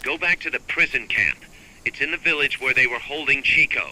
Go back to the prison camp. It's in the village where they were holding Chico.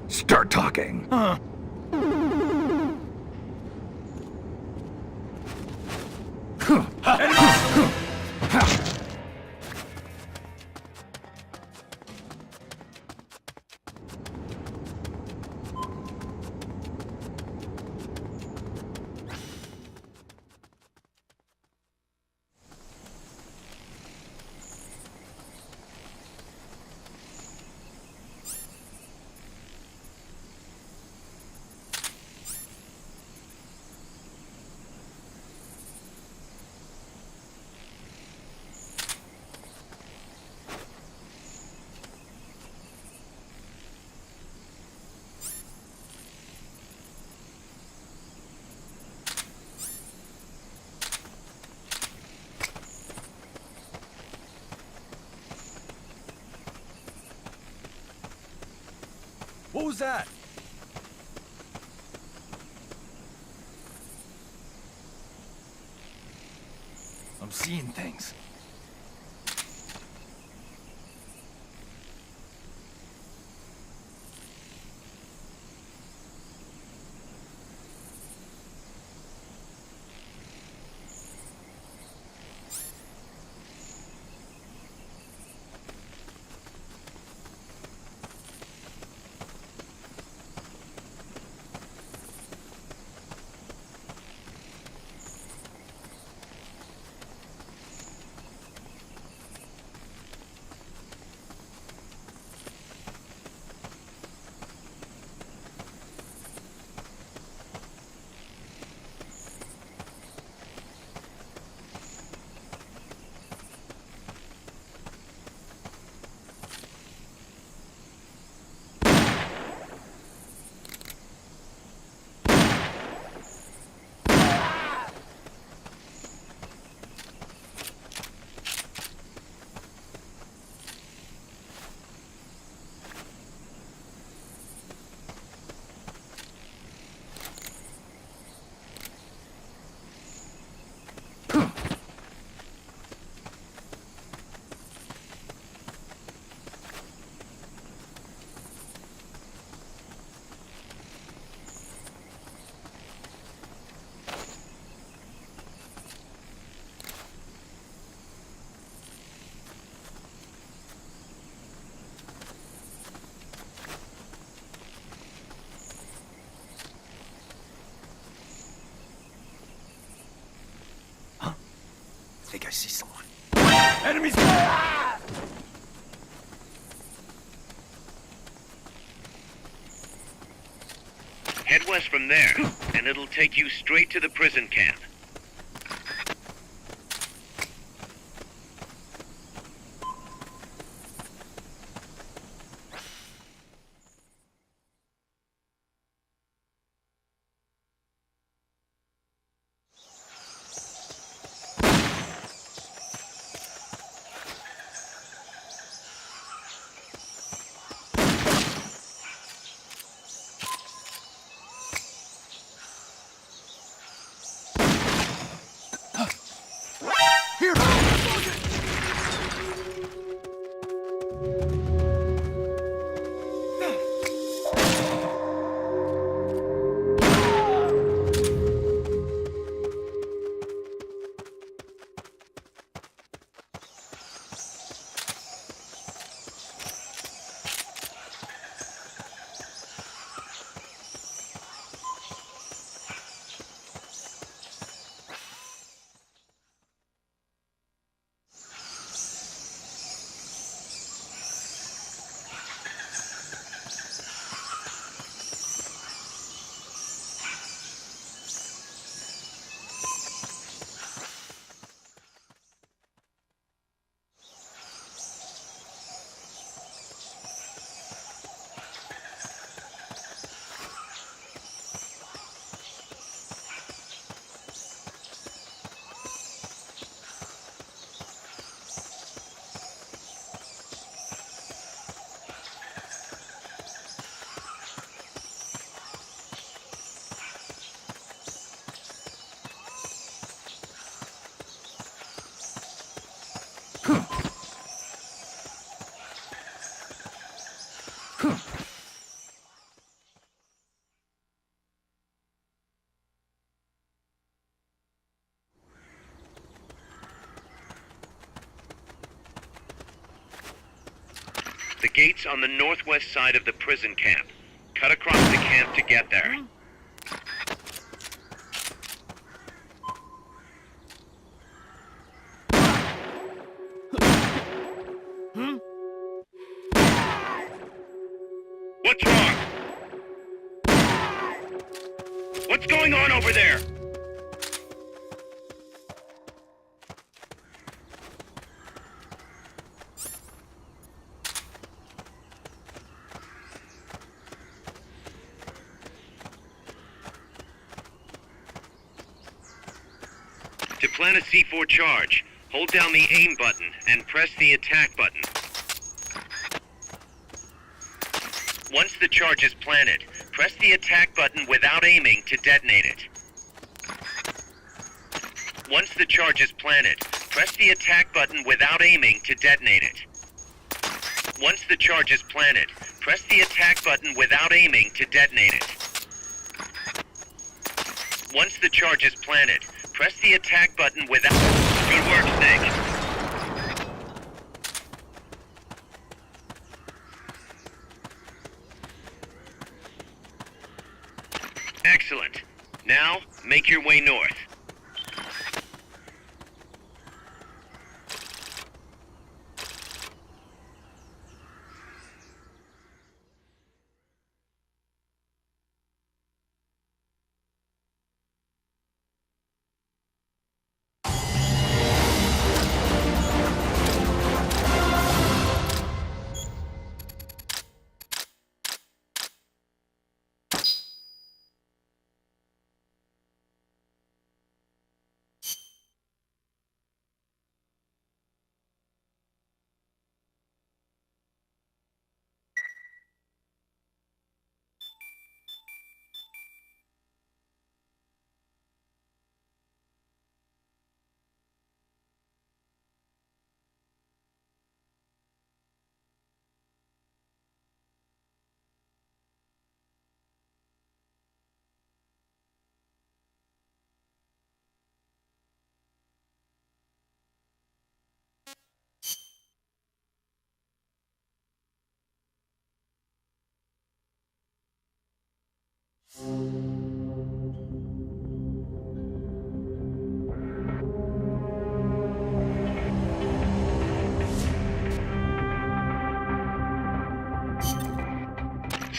Start talking. What was that? I'm seeing things. I think I see someone. Enemies! Head west from there, and it'll take you straight to the prison camp. Here! The gate's on the northwest side of the prison camp. Cut across the camp to get there. What's wrong? What's going on over there? To plant a C4 charge, hold down the aim button and press the attack button. Once the charge is planted, press the attack button without aiming to detonate it. Once the charge is planted, press the attack button without aiming to detonate it. Once the charge is planted, press the attack button without aiming to detonate it. Once the charge is planted, press the attack button without... Good work, Snake. Excellent. Now, make your way north.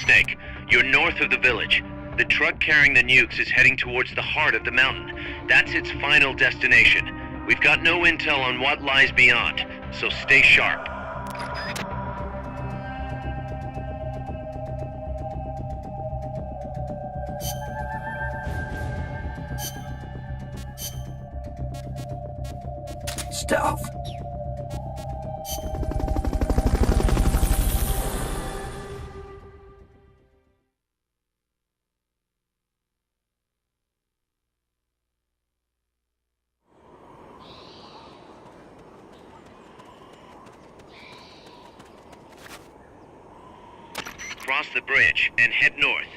Snake, you're north of the village. The truck carrying the nukes is heading towards the heart of the mountain. That's its final destination. We've got no intel on what lies beyond, so stay sharp. Stealth. Cross the bridge and head north.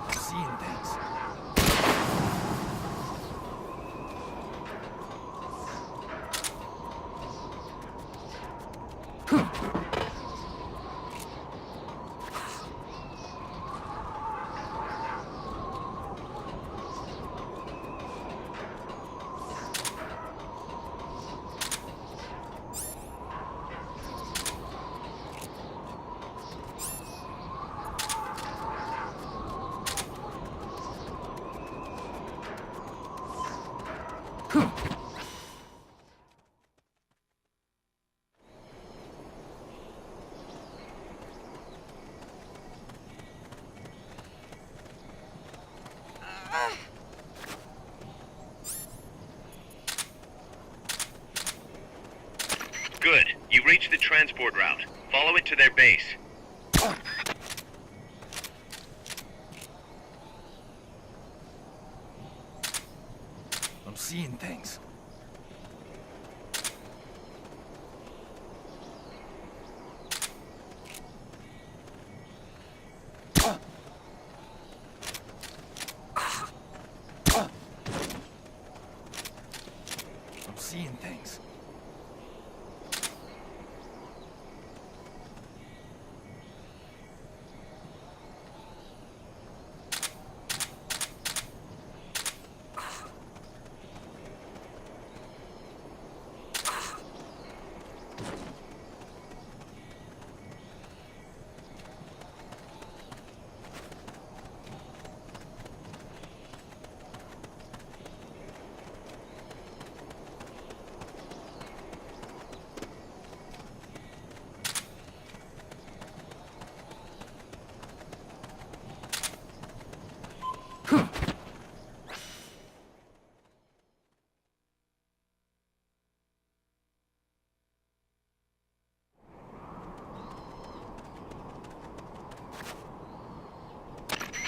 I'm seeing things. I'm seeing things. Good. You reached the transport route. Follow it to their base. I'm seeing things. I'm seeing things.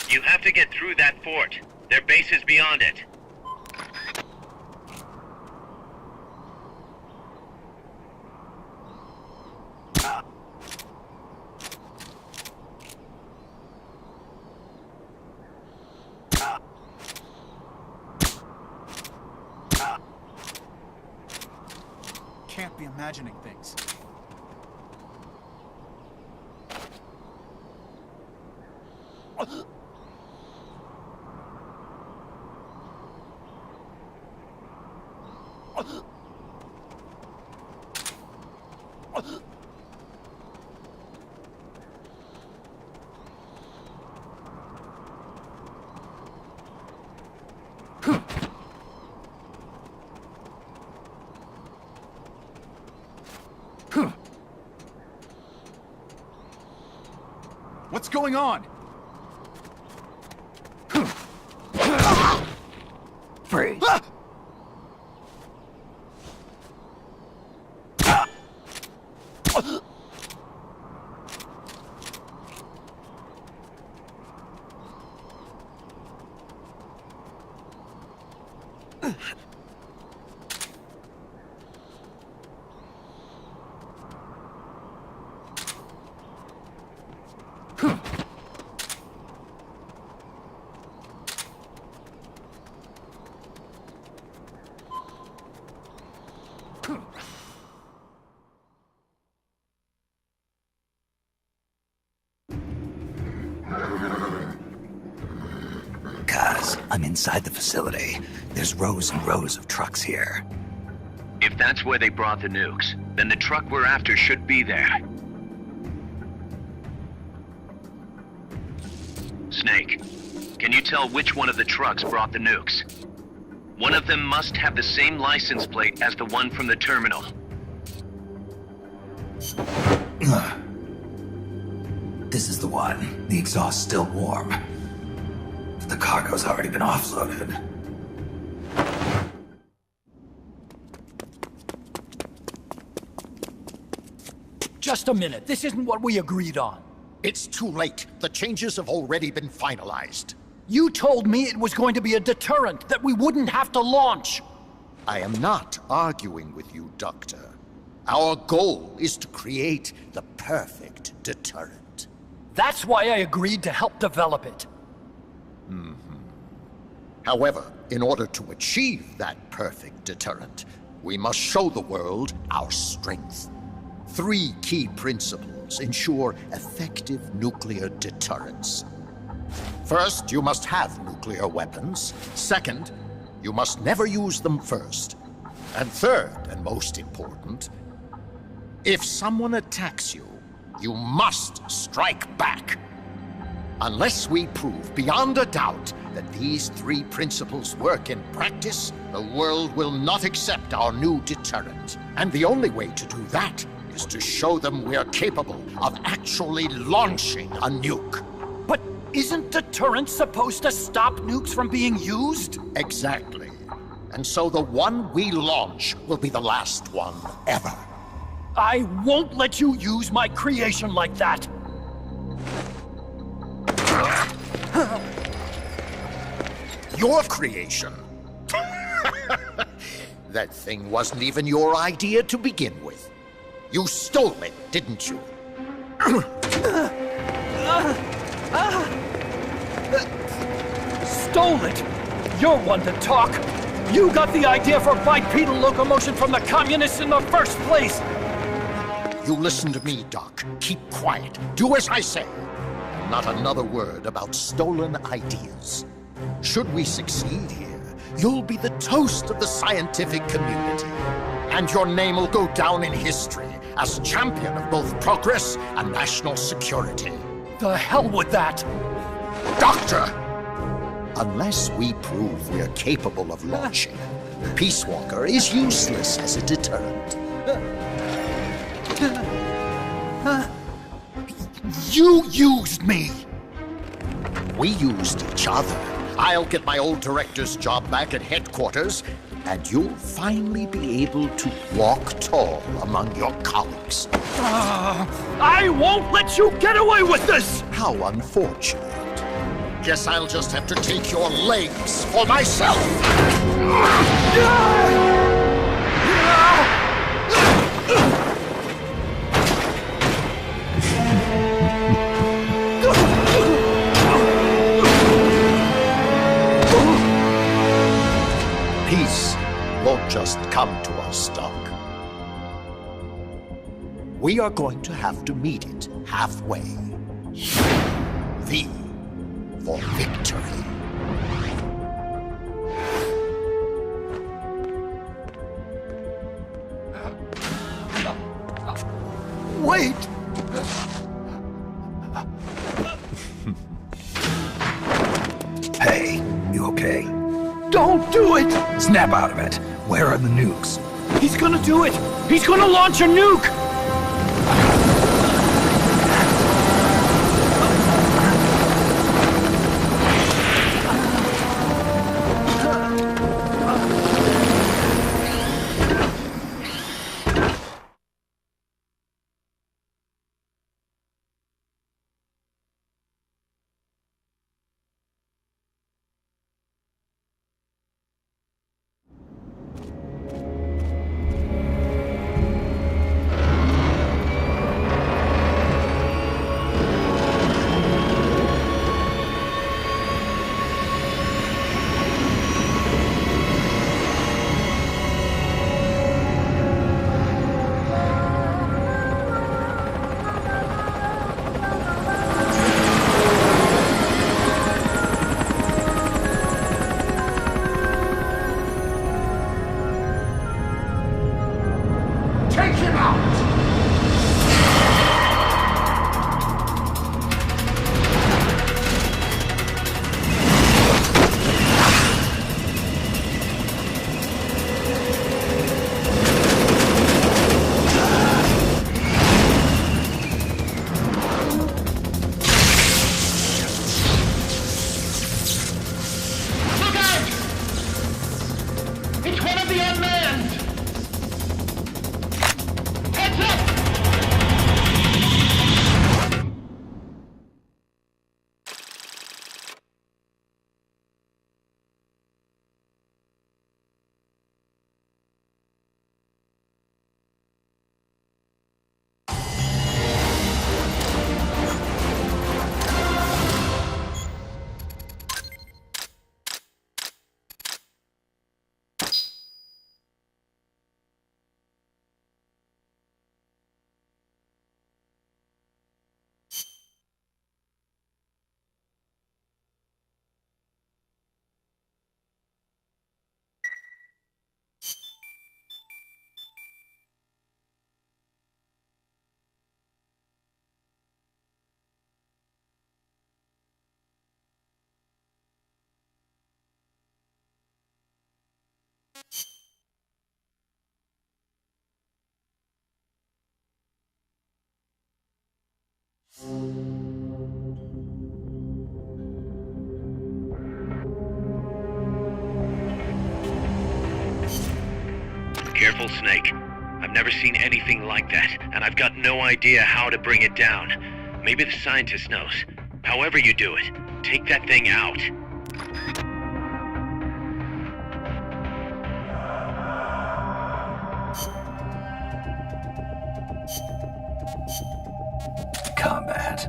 You have to get through that fort. Their base is beyond it. Can't be imagining things. What's going on? Freeze. Guys, I'm inside the facility. There's rows and rows of trucks here. If that's where they brought the nukes, then the truck we're after should be there. Snake, can you tell which one of the trucks brought the nukes? One of them must have the same license plate as the one from the terminal. This is the one. The exhaust's still warm. But the cargo's already been offloaded. Just a minute. This isn't what we agreed on. It's too late. The changes have already been finalized. You told me it was going to be a deterrent, that we wouldn't have to launch. I am not arguing with you, Doctor. Our goal is to create the perfect deterrent. That's why I agreed to help develop it. However, in order to achieve that perfect deterrent, we must show the world our strength. 3 key principles ensure effective nuclear deterrence. First, you must have nuclear weapons. Second, you must never use them first. And third, and most important, if someone attacks you, you must strike back. Unless we prove beyond a doubt that these 3 principles work in practice, the world will not accept our new deterrent. And the only way to do that is to show them we are capable of actually launching a nuke. But isn't deterrence supposed to stop nukes from being used? Exactly. And so the one we launch will be the last one ever. I won't let you use my creation like that. Your creation? That thing wasn't even your idea to begin with. You stole it, didn't you? Stole it? You're one to talk. You got the idea for bipedal locomotion from the communists in the first place. You listen to me, Doc. Keep quiet. Do as I say. Not another word about stolen ideas. Should we succeed here, you'll be the toast of the scientific community. And your name will go down in history as champion of both progress and national security. The hell with that! Doctor! Unless we prove we're capable of launching, Peace Walker is useless as a deterrent. You used me! We used each other. I'll get my old director's job back at headquarters, and you'll finally be able to walk tall among your colleagues. I won't let you get away with this! How unfortunate. Guess I'll just have to take your legs for myself. Peace won't just come to us, Doc. We are going to have to meet it halfway. V for victory. Wait! Hey, you okay? Don't do it! Snap out of it. Where are the nukes? He's gonna do it! He's gonna launch a nuke! Take him out! Careful, Snake. I've never seen anything like that, and I've got no idea how to bring it down. Maybe the scientist knows. However you do it, take that thing out. Combat.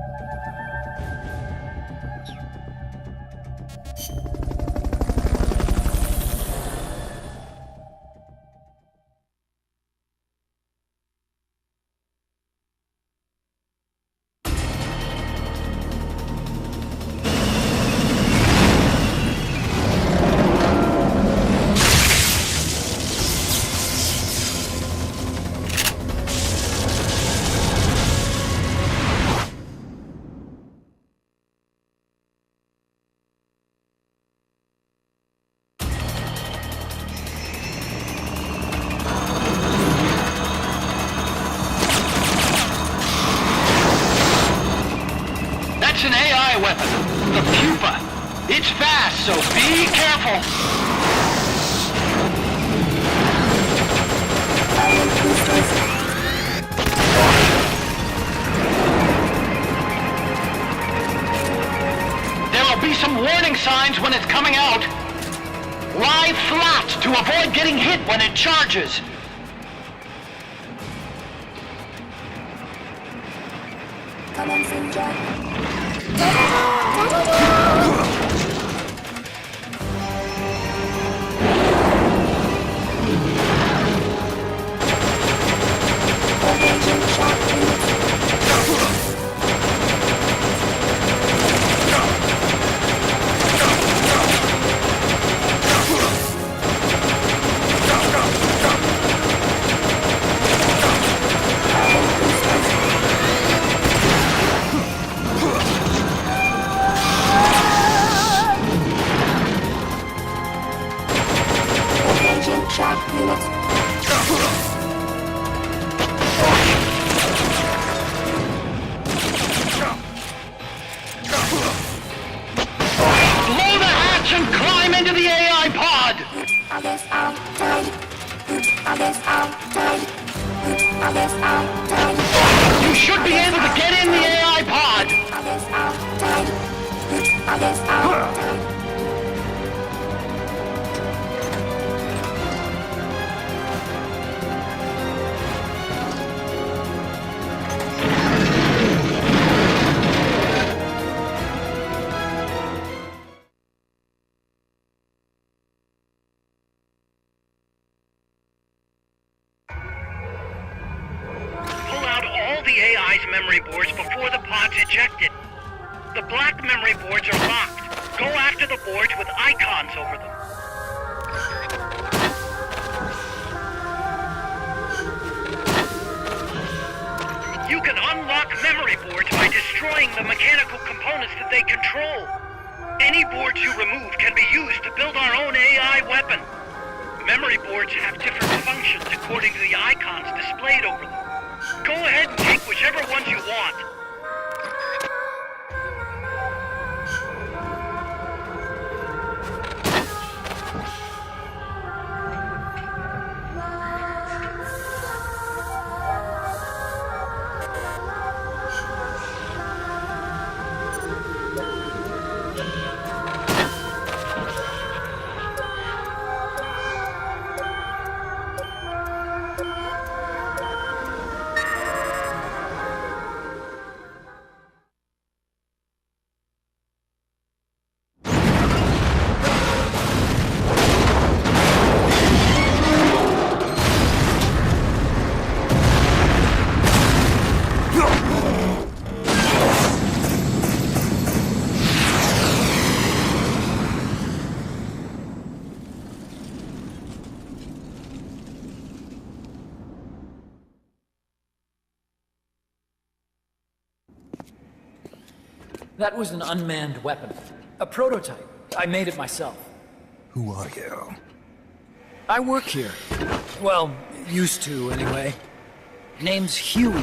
An AI weapon, the Pupa. It's fast, so be careful. There will be some warning signs when it's coming out. Lie flat to avoid getting hit when it charges. Commencing jet. You should be able to get in the AI pod! Memory boards before the pod's ejected. The black memory boards are locked. Go after the boards with icons over them. You can unlock memory boards by destroying the mechanical components that they control. Any boards you remove can be used to build our own AI weapon. Memory boards have different functions according to the icons displayed over them. Go ahead and take whichever ones you want. That was an unmanned weapon. A prototype. I made it myself. Who are you? I work here. Well, used to, anyway. Name's Huey.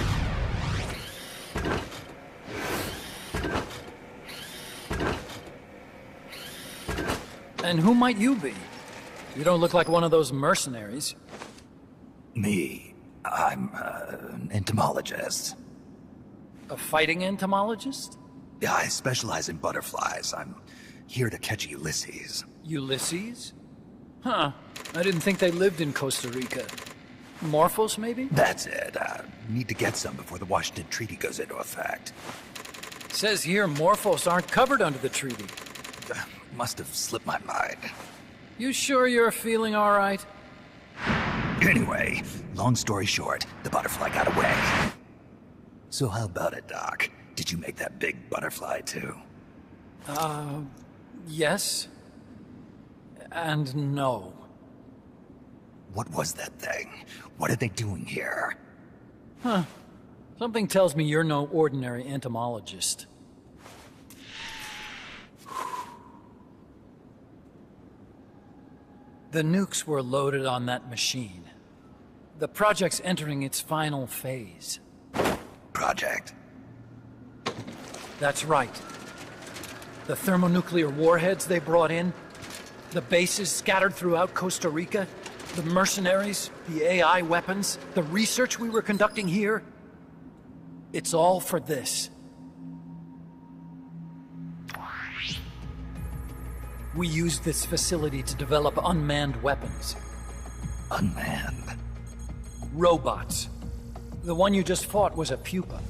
And who might you be? You don't look like one of those mercenaries. Me. I'm an entomologist. A fighting entomologist? Yeah, I specialize in butterflies. I'm here to catch Ulysses. Ulysses? Huh. I didn't think they lived in Costa Rica. Morphos, maybe? That's it. Need to get some before the Washington Treaty goes into effect. Says here Morphos aren't covered under the treaty. Must have slipped my mind. You sure you're feeling all right? Anyway, long story short, the butterfly got away. So how about it, Doc? Did you make that big butterfly too? Yes. And no. What was that thing? What are they doing here? Huh. Something tells me you're no ordinary entomologist. The nukes were loaded on that machine. The project's entering its final phase. Project? That's right. The thermonuclear warheads they brought in, the bases scattered throughout Costa Rica, the mercenaries, the AI weapons, the research we were conducting here. It's all for this. We used this facility to develop unmanned weapons. Unmanned? Robots. The one you just fought was a pupa.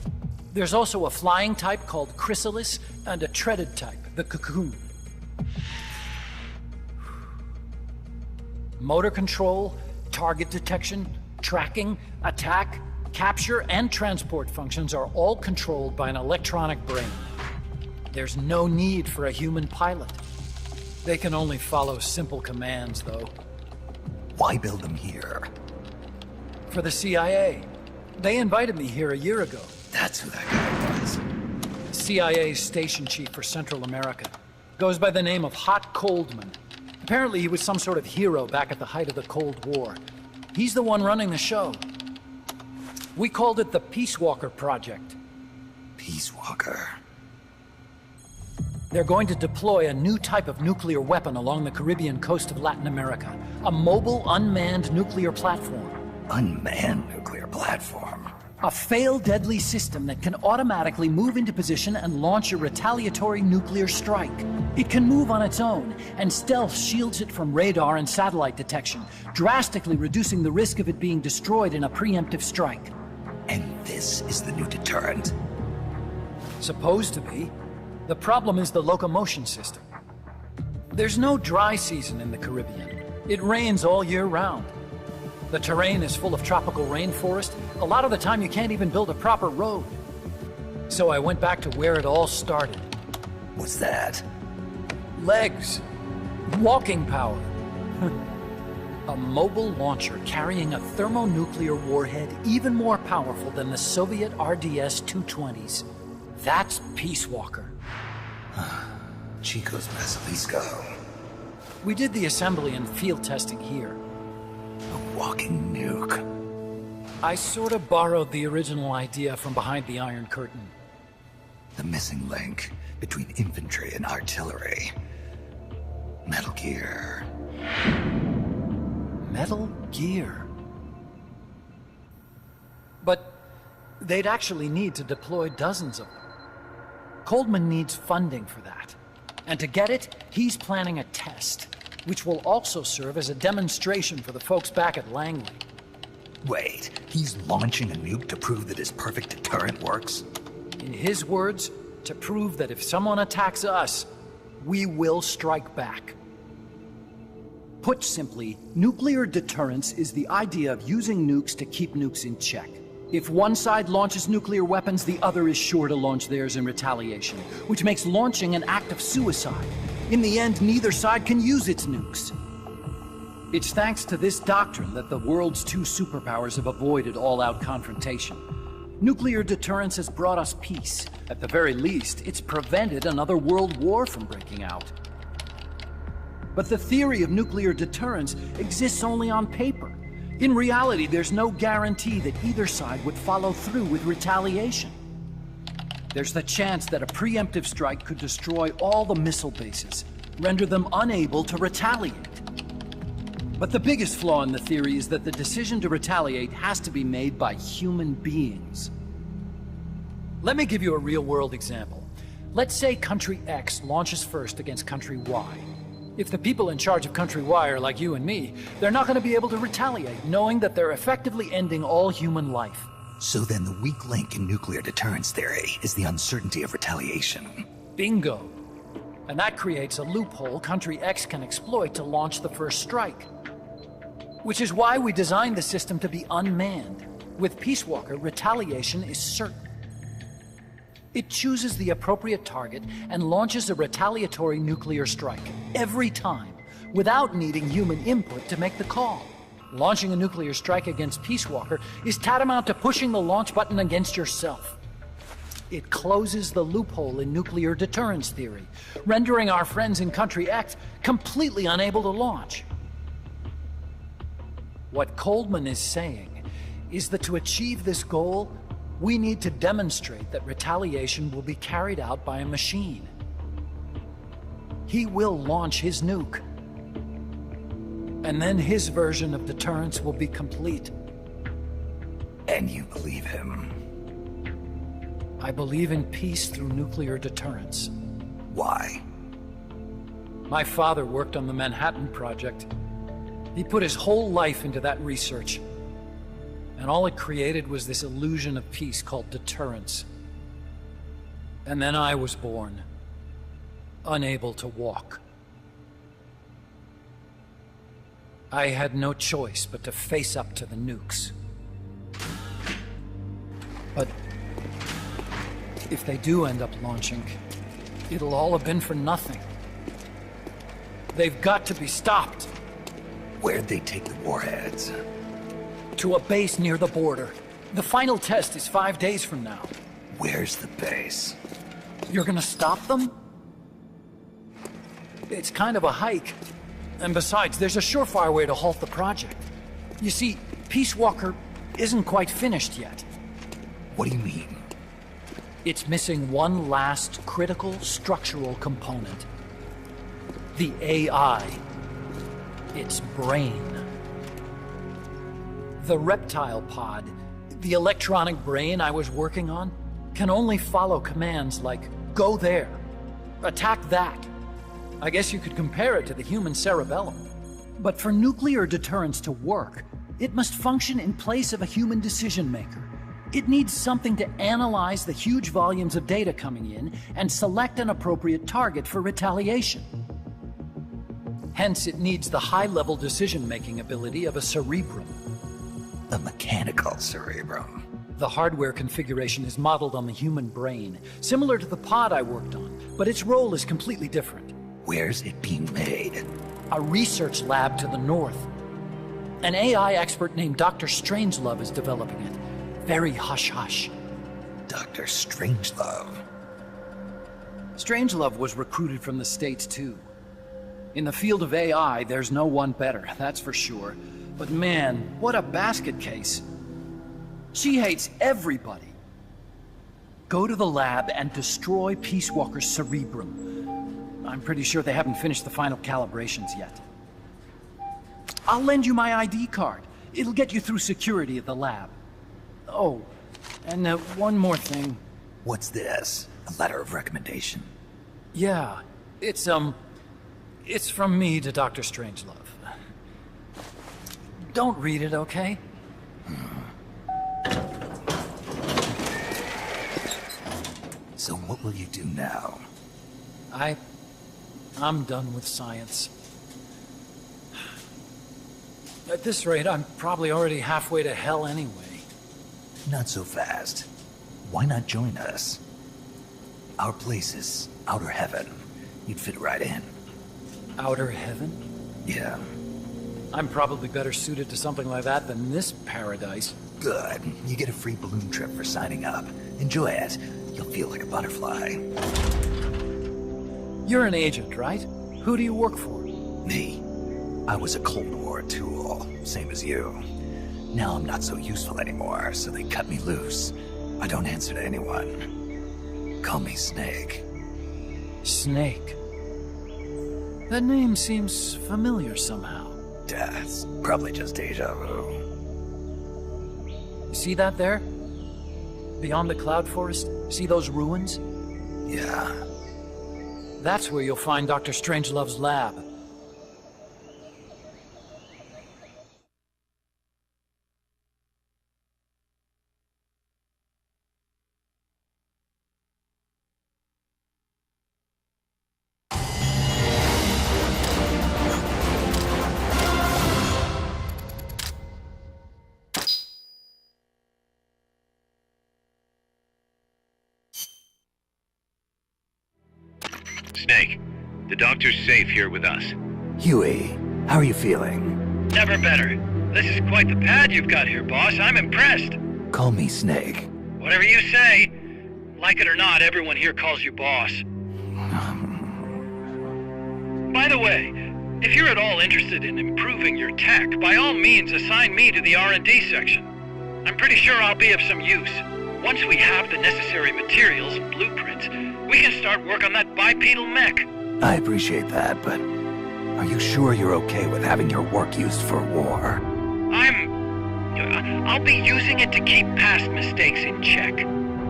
There's also a flying type called Chrysalis, and a treaded type, the Cocoon. Motor control, target detection, tracking, attack, capture, and transport functions are all controlled by an electronic brain. There's no need for a human pilot. They can only follow simple commands, though. Why build them here? For the CIA. They invited me here a year ago. That's who that guy was. CIA's station chief for Central America. Goes by the name of Hot Coldman. Apparently he was some sort of hero back at the height of the Cold War. He's the one running the show. We called it the Peace Walker Project. Peace Walker. They're going to deploy a new type of nuclear weapon along the Caribbean coast of Latin America. A mobile, unmanned nuclear platform. Unmanned nuclear platform? A failed deadly system that can automatically move into position and launch a retaliatory nuclear strike. It can move on its own, and stealth shields it from radar and satellite detection, drastically reducing the risk of it being destroyed in a preemptive strike. And this is the new deterrent? Supposed to be. The problem is the locomotion system. There's no dry season in the Caribbean. It rains all year round. The terrain is full of tropical rainforest. A lot of the time you can't even build a proper road. So I went back to where it all started. What's that? Legs. Walking power. A mobile launcher carrying a thermonuclear warhead even more powerful than the Soviet RDS-220s. That's Peace Walker. Chico's Basilisco. We did the assembly and field testing here. A walking nuke. I sort of borrowed the original idea from behind the Iron Curtain. The missing link between infantry and artillery. Metal Gear. Metal Gear. But they'd actually need to deploy dozens of them. Coldman needs funding for that. And to get it, he's planning a test, which will also serve as a demonstration for the folks back at Langley. Wait, he's launching a nuke to prove that his perfect deterrent works? In his words, to prove that if someone attacks us, we will strike back. Put simply, nuclear deterrence is the idea of using nukes to keep nukes in check. If one side launches nuclear weapons, the other is sure to launch theirs in retaliation, which makes launching an act of suicide. In the end, neither side can use its nukes. It's thanks to this doctrine that the world's two superpowers have avoided all-out confrontation. Nuclear deterrence has brought us peace. At the very least, it's prevented another world war from breaking out. But the theory of nuclear deterrence exists only on paper. In reality, there's no guarantee that either side would follow through with retaliation. There's the chance that a preemptive strike could destroy all the missile bases, render them unable to retaliate. But the biggest flaw in the theory is that the decision to retaliate has to be made by human beings. Let me give you a real-world example. Let's say Country X launches first against Country Y. If the people in charge of Country Y are like you and me, they're not going to be able to retaliate, knowing that they're effectively ending all human life. So then the weak link in nuclear deterrence theory is the uncertainty of retaliation. Bingo. And that creates a loophole Country X can exploit to launch the first strike. Which is why we designed the system to be unmanned. With Peace Walker, retaliation is certain. It chooses the appropriate target and launches a retaliatory nuclear strike every time, without needing human input to make the call. Launching a nuclear strike against Peace Walker is tantamount to pushing the launch button against yourself. It closes the loophole in nuclear deterrence theory, rendering our friends in Country X completely unable to launch. What Coldman is saying is that to achieve this goal, we need to demonstrate that retaliation will be carried out by a machine. He will launch his nuke. And then his version of deterrence will be complete. And you believe him? I believe in peace through nuclear deterrence. Why? My father worked on the Manhattan Project. He put his whole life into that research. And all it created was this illusion of peace called deterrence. And then I was born, unable to walk. I had no choice but to face up to the nukes. But if they do end up launching, it'll all have been for nothing. They've got to be stopped. Where'd they take the warheads? To a base near the border. The final test is 5 days from now. Where's the base? You're gonna stop them? It's kind of a hike. And besides, there's a surefire way to halt the project. You see, Peace Walker isn't quite finished yet. What do you mean? It's missing one last critical structural component. The AI. Its brain. The reptile pod, the electronic brain I was working on, can only follow commands like, go there, attack that. I guess you could compare it to the human cerebellum. But for nuclear deterrence to work, it must function in place of a human decision maker. It needs something to analyze the huge volumes of data coming in and select an appropriate target for retaliation. Hence, it needs the high-level decision-making ability of a cerebrum. A mechanical cerebrum. The hardware configuration is modeled on the human brain, similar to the pod I worked on, but its role is completely different. Where's it being made? A research lab to the north. An AI expert named Dr. Strangelove is developing it. Very hush-hush. Dr. Strangelove. Strangelove was recruited from the States, too. In the field of AI, there's no one better, that's for sure. But man, what a basket case. She hates everybody. Go to the lab and destroy Peace Walker's cerebrum. I'm pretty sure they haven't finished the final calibrations yet. I'll lend you my ID card. It'll get you through security at the lab. Oh, and one more thing. What's this? A letter of recommendation? Yeah, it's from me to Dr. Strangelove. Don't read it, okay? So what will you do now? I'm done with science. At this rate, I'm probably already halfway to hell anyway. Not so fast. Why not join us? Our place is outer heaven. You'd fit right in. Outer heaven? Yeah. I'm probably better suited to something like that than this paradise. Good. You get a free balloon trip for signing up. Enjoy it. You'll feel like a butterfly. You're an agent, right? Who do you work for? Me? I was a Cold War tool, same as you. Now I'm not so useful anymore, so they cut me loose. I don't answer to anyone. Call me Snake. Snake. That name seems familiar somehow. That's probably just deja vu. You see that there? Beyond the cloud forest? See those ruins? Yeah. That's where you'll find Dr. Strangelove's lab. Snake, the doctor's safe here with us. Huey, how are you feeling? Never better. This is quite the pad you've got here, boss. I'm impressed. Call me Snake. Whatever you say. Like it or not, everyone here calls you boss. By the way, if you're at all interested in improving your tech, by all means assign me to the R&D section. I'm pretty sure I'll be of some use. Once we have the necessary materials and blueprints, we can start work on that bipedal mech. I appreciate that, but are you sure you're okay with having your work used for war? I'll be using it to keep past mistakes in check.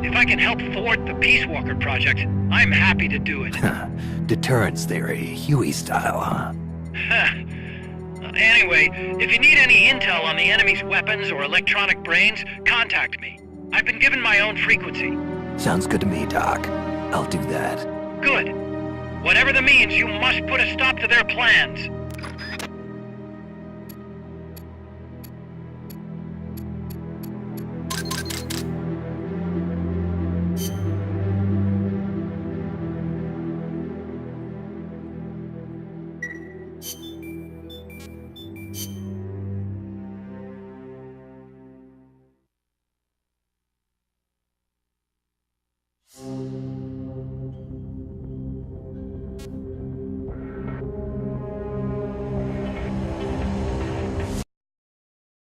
If I can help thwart the Peace Walker project, I'm happy to do it. Deterrence theory, Huey style, huh? Anyway, if you need any intel on the enemy's weapons or electronic brains, contact me. I've been given my own frequency. Sounds good to me, Doc. I'll do that. Good. Whatever the means, you must put a stop to their plans.